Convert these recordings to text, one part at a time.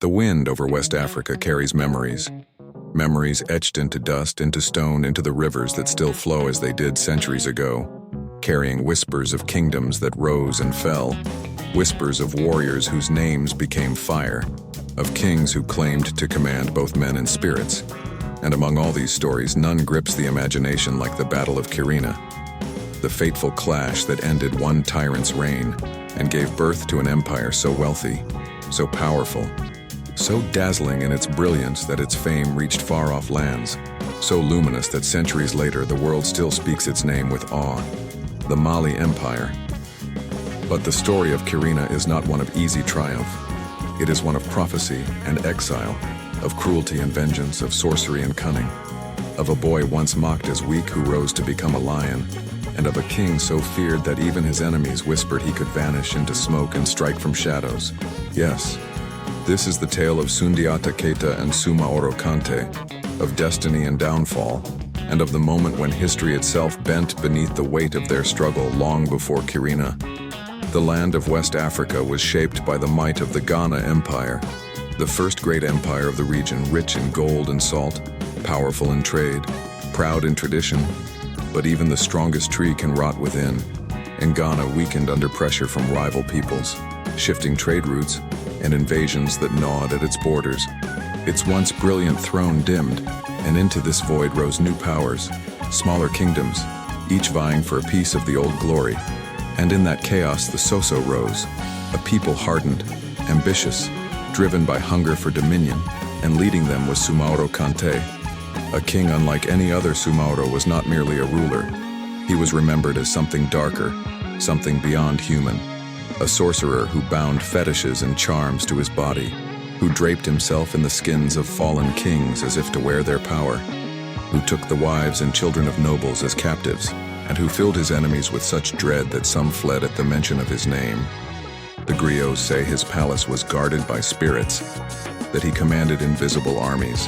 The wind over West Africa carries memories. Memories etched into dust, into stone, into the rivers that still flow as they did centuries ago, carrying whispers of kingdoms that rose and fell, whispers of warriors whose names became fire, of kings who claimed to command both men and spirits. And among all these stories, none grips the imagination like the Battle of Kirina, the fateful clash that ended one tyrant's reign and gave birth to an empire so wealthy, so powerful, so dazzling in its brilliance that its fame reached far-off lands, so luminous that centuries later the world still speaks its name with awe, the Mali Empire. But the story of Kirina is not one of easy triumph. It is one of prophecy and exile, of cruelty and vengeance, of sorcery and cunning, of a boy once mocked as weak who rose to become a lion, and of a king so feared that even his enemies whispered he could vanish into smoke and strike from shadows. Yes, this is the tale of Sundiata Keita and Sumaoro Kante, of destiny and downfall, and of the moment when history itself bent beneath the weight of their struggle long before Kirina. The land of West Africa was shaped by the might of the Ghana Empire, the first great empire of the region, rich in gold and salt, powerful in trade, proud in tradition. But even the strongest tree can rot within, and Ghana weakened under pressure from rival peoples, shifting trade routes, and invasions that gnawed at its borders. Its once brilliant throne dimmed, and into this void rose new powers, smaller kingdoms, each vying for a piece of the old glory. And in that chaos the Soso rose, a people hardened, ambitious, driven by hunger for dominion, and leading them was Sumaoro Kante. A king unlike any other. Sumaoro was not merely a ruler. He was remembered as something darker, something beyond human, a sorcerer who bound fetishes and charms to his body, who draped himself in the skins of fallen kings as if to wear their power, who took the wives and children of nobles as captives, and who filled his enemies with such dread that some fled at the mention of his name. The griots say his palace was guarded by spirits, that he commanded invisible armies,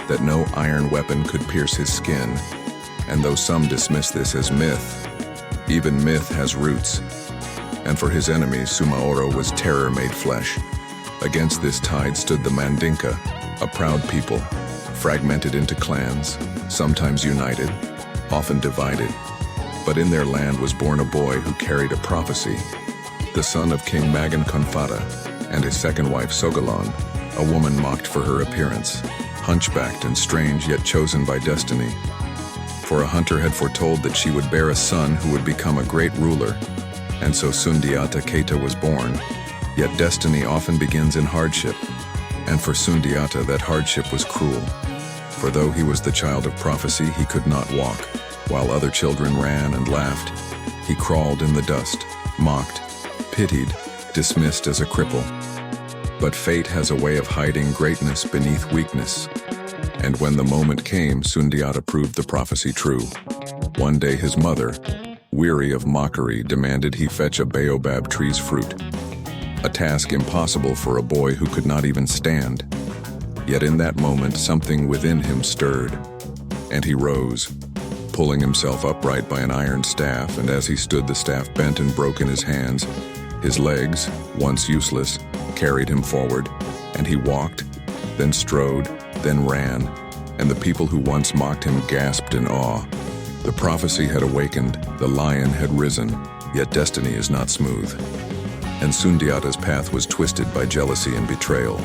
that no iron weapon could pierce his skin. And though some dismiss this as myth, even myth has roots. And for his enemies, Sumaoro was terror made flesh. Against this tide stood the Mandinka, a proud people, fragmented into clans, sometimes united, often divided. But in their land was born a boy who carried a prophecy, the son of King Magan Konfata and his second wife Sogalon, a woman mocked for her appearance, hunchbacked and strange yet chosen by destiny. For a hunter had foretold that she would bear a son who would become a great ruler, and so Sundiata Keita was born. Yet destiny often begins in hardship, and for Sundiata that hardship was cruel. For though he was the child of prophecy, he could not walk. While other children ran and laughed, he crawled in the dust, mocked, pitied, dismissed as a cripple. But fate has a way of hiding greatness beneath weakness. And when the moment came, Sundiata proved the prophecy true. One day his mother, weary of mockery, demanded he fetch a baobab tree's fruit, a task impossible for a boy who could not even stand. Yet in that moment something within him stirred, and he rose, pulling himself upright by an iron staff, and as he stood the staff bent and broke in his hands. His legs, once useless, carried him forward, and he walked, then strode, then ran, and the people who once mocked him gasped in awe. The prophecy had awakened, the lion had risen, yet destiny is not smooth. And Sundiata's path was twisted by jealousy and betrayal.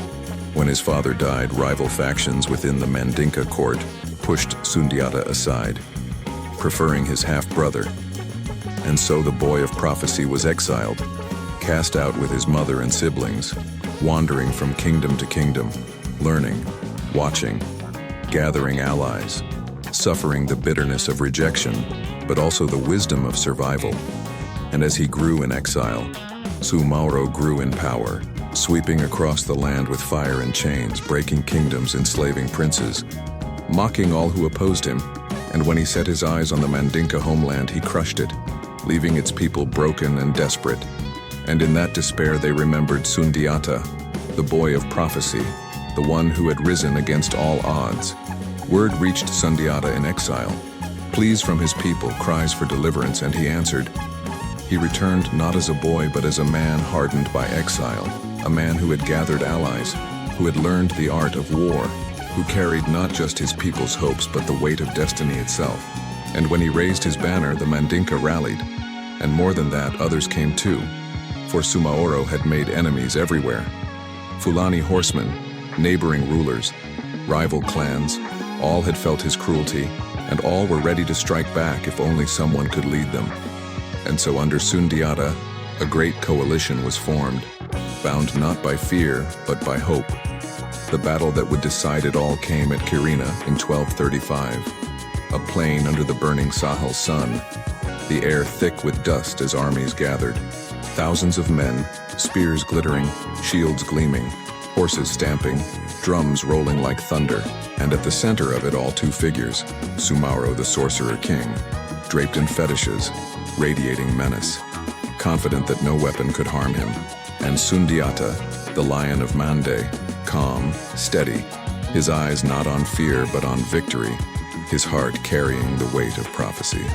When his father died, rival factions within the Mandinka court pushed Sundiata aside, preferring his half-brother. And so the boy of prophecy was exiled, cast out with his mother and siblings, wandering from kingdom to kingdom, learning, watching, gathering allies, suffering the bitterness of rejection, but also the wisdom of survival. And as he grew in exile, Sumaoro grew in power, sweeping across the land with fire and chains, breaking kingdoms, enslaving princes, mocking all who opposed him. And when he set his eyes on the Mandinka homeland, he crushed it, leaving its people broken and desperate. And in that despair they remembered Sundiata, the boy of prophecy, the one who had risen against all odds. Word reached Sundiata in exile, pleas from his people, cries for deliverance, and he answered. He returned not as a boy but as a man hardened by exile, a man who had gathered allies, who had learned the art of war, who carried not just his people's hopes but the weight of destiny itself. And when he raised his banner, the Mandinka rallied. And more than that, others came too, for Sumaoro had made enemies everywhere. Fulani horsemen, neighboring rulers, rival clans, all had felt his cruelty, and all were ready to strike back if only someone could lead them. And so under Sundiata, a great coalition was formed, bound not by fear, but by hope. The battle that would decide it all came at Kirina in 1235, a plain under the burning Sahel sun, the air thick with dust as armies gathered. Thousands of men, spears glittering, shields gleaming, horses stamping, drums rolling like thunder, and at the center of it all two figures, Sumaoro the Sorcerer King, draped in fetishes, radiating menace, confident that no weapon could harm him, and Sundiata, the Lion of Mande, calm, steady, his eyes not on fear but on victory, his heart carrying the weight of prophecy.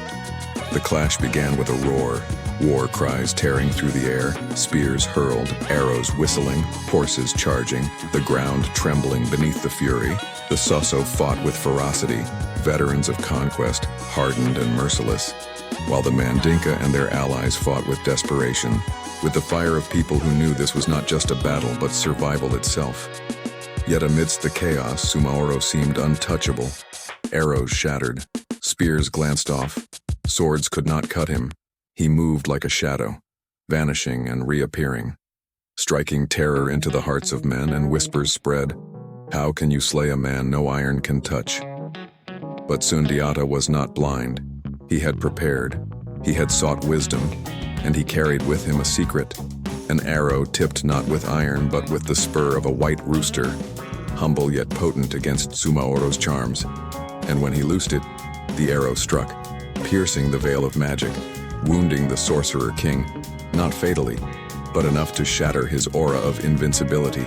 The clash began with a roar, war cries tearing through the air, spears hurled, arrows whistling, horses charging, the ground trembling beneath the fury. The Soso fought with ferocity, veterans of conquest, hardened and merciless, while the Mandinka and their allies fought with desperation, with the fire of people who knew this was not just a battle but survival itself. Yet amidst the chaos, Sumaoro seemed untouchable. Arrows shattered, spears glanced off, swords could not cut him. He moved like a shadow, vanishing and reappearing, striking terror into the hearts of men, and whispers spread, "How can you slay a man no iron can touch?" But Sundiata was not blind. He had prepared, he had sought wisdom, and he carried with him a secret, an arrow tipped not with iron but with the spur of a white rooster, humble yet potent against Sumaoro's charms. And when he loosed it, the arrow struck, piercing the veil of magic, wounding the Sorcerer King, not fatally, but enough to shatter his aura of invincibility.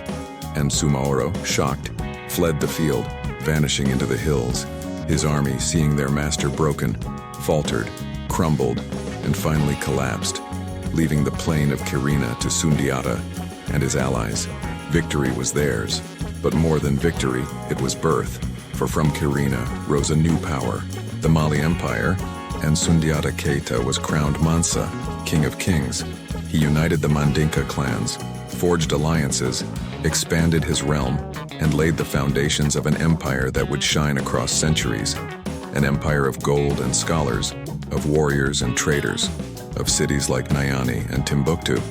And Sumaoro, shocked, fled the field, vanishing into the hills. His army, seeing their master broken, faltered, crumbled, and finally collapsed, leaving the plain of Kirina to Sundiata and his allies. Victory was theirs, but more than victory, it was birth, for from Kirina rose a new power, the Mali Empire, and Sundiata Keita was crowned Mansa, King of Kings. He united the Mandinka clans, forged alliances, expanded his realm, and laid the foundations of an empire that would shine across centuries, an empire of gold and scholars, of warriors and traders, of cities like Nyani and Timbuktu,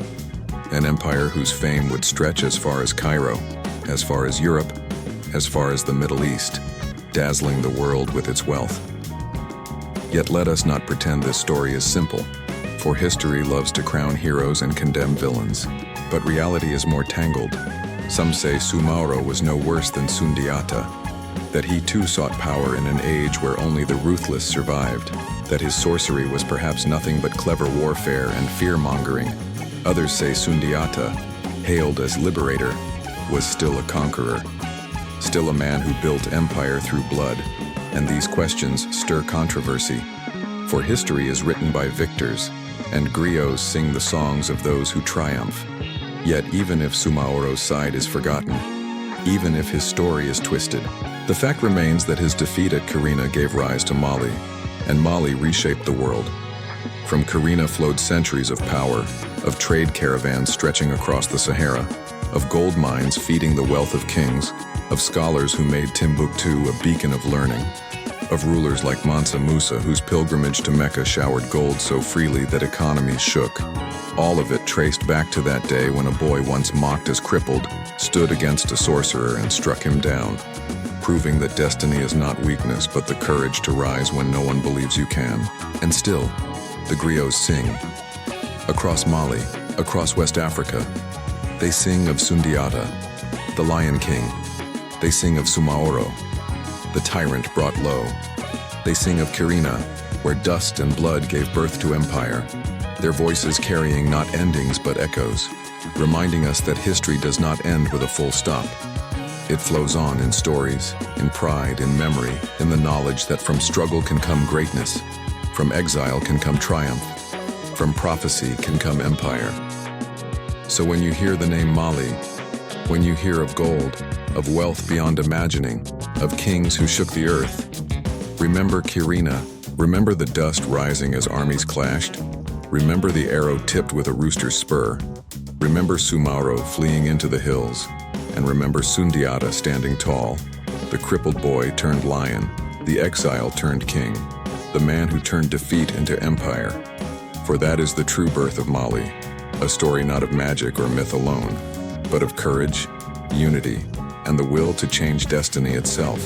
an empire whose fame would stretch as far as Cairo, as far as Europe, as far as the Middle East, dazzling the world with its wealth. Yet let us not pretend this story is simple, for history loves to crown heroes and condemn villains. But reality is more tangled. Some say Sumaoro was no worse than Sundiata, that he too sought power in an age where only the ruthless survived, that his sorcery was perhaps nothing but clever warfare and fear-mongering. Others say Sundiata, hailed as liberator, was still a conqueror, still a man who built empire through blood, and these questions stir controversy. For history is written by victors, and griots sing the songs of those who triumph. Yet even if Sumaoro's side is forgotten, even if his story is twisted, the fact remains that his defeat at Kirina gave rise to Mali, and Mali reshaped the world. From Kirina flowed centuries of power, of trade caravans stretching across the Sahara, of gold mines feeding the wealth of kings, of scholars who made Timbuktu a beacon of learning, of rulers like Mansa Musa whose pilgrimage to Mecca showered gold so freely that economies shook. All of it traced back to that day when a boy once mocked as crippled stood against a sorcerer and struck him down, proving that destiny is not weakness but the courage to rise when no one believes you can. And still, the griots sing. Across Mali, across West Africa, they sing of Sundiata, the Lion King. They sing of Sumaoro, the tyrant brought low. They sing of Kirina, where dust and blood gave birth to empire, their voices carrying not endings but echoes, reminding us that history does not end with a full stop. It flows on in stories, in pride, in memory, in the knowledge that from struggle can come greatness, from exile can come triumph, from prophecy can come empire. So when you hear the name Mali, When you hear of gold, of wealth beyond imagining, of kings who shook the earth, remember Kirina. Remember the dust rising as armies clashed. Remember the arrow tipped with a rooster's spur. Remember Sumaoro fleeing into the hills. And remember Sundiata standing tall, the crippled boy turned lion, the exile turned king, the man who turned defeat into empire. For that is the true birth of Mali, a story not of magic or myth alone, but of courage, unity, and the will to change destiny itself.